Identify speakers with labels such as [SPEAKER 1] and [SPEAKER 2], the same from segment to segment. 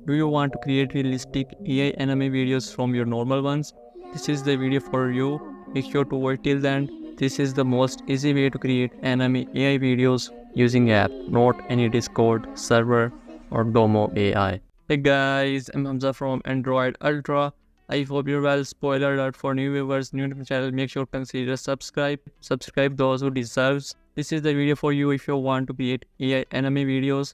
[SPEAKER 1] Do you want to create realistic AI anime videos from your normal ones? This is the video for you. Make sure to watch till the end. This is the most easy way to create anime AI videos using app, not any Discord server or Domo AI. Hey guys, I'm Hamza from Android Ultra. I hope you're well. Spoiler alert for new viewers, new to the channel. Make sure to consider subscribe those who deserves. This is the video for you if you want to create AI anime videos.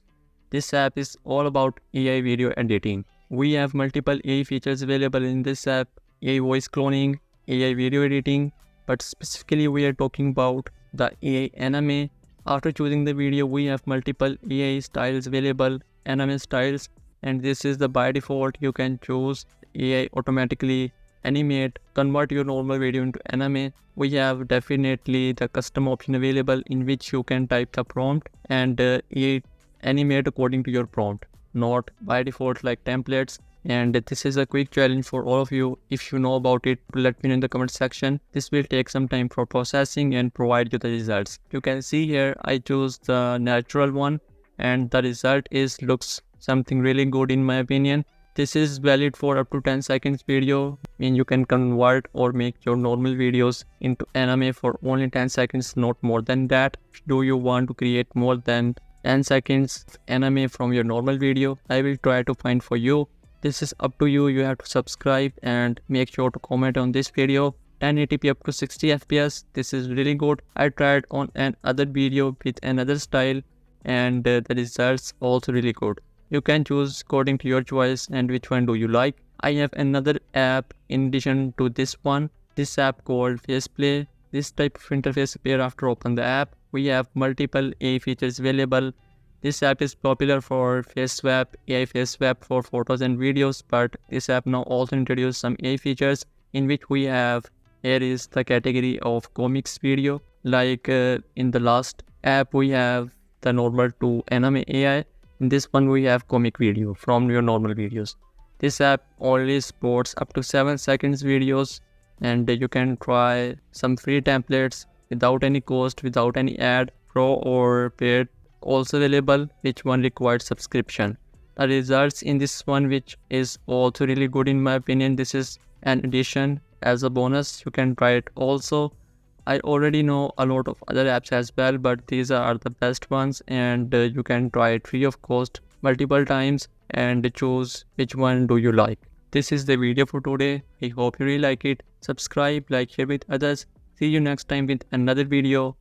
[SPEAKER 1] This app is all about AI video editing. We have multiple AI features available in this app: AI voice cloning, AI video editing, but specifically we are talking about the AI anime. After choosing the video, we have multiple AI styles available, anime styles, and this is the by default. You can choose AI automatically animate, convert your normal video into anime. We have definitely the custom option available in which you can type the prompt and AI animate according to your prompt, not by default like templates. And this is a quick challenge for all of you. If you know about it, let me know in the comment section. This will take some time for processing and provide you the results. You can see here I choose the natural one and the result looks something really good in my opinion. This is valid for up to 10 seconds video, and you can convert or make your normal videos into anime for only 10 seconds, not more than that. Do you want to create more than 10 seconds anime from your normal video? I will try to find for you. This is up to you. You have to subscribe and make sure to comment on this video. 1080p up to 60 fps. This is really good. I tried on another video with another style and the results also really good. You can choose according to your choice and which one do you like. I have another app in addition to this one. This app called FacePlay. This type of interface appear after open the app. We have multiple AI features available. This app is popular for face swap, AI face swap for photos and videos, but this app now also introduced some AI features in which we have, here is the category of comics video. Like in the last app we have the normal to anime AI. In this one we have comic video from your normal videos. This app only supports up to 7 seconds videos, and you can try some free templates without any cost, without any ad. Pro or paid also available, which one requires subscription. The results in this one, which is also really good in my opinion. This is an addition as a bonus. You can try it also. I already know a lot of other apps as well, but these are the best ones, and you can try it free of cost multiple times and choose which one do you like. This is the video for today. I hope you really like it. Subscribe, like, share with others. See you next time with another video.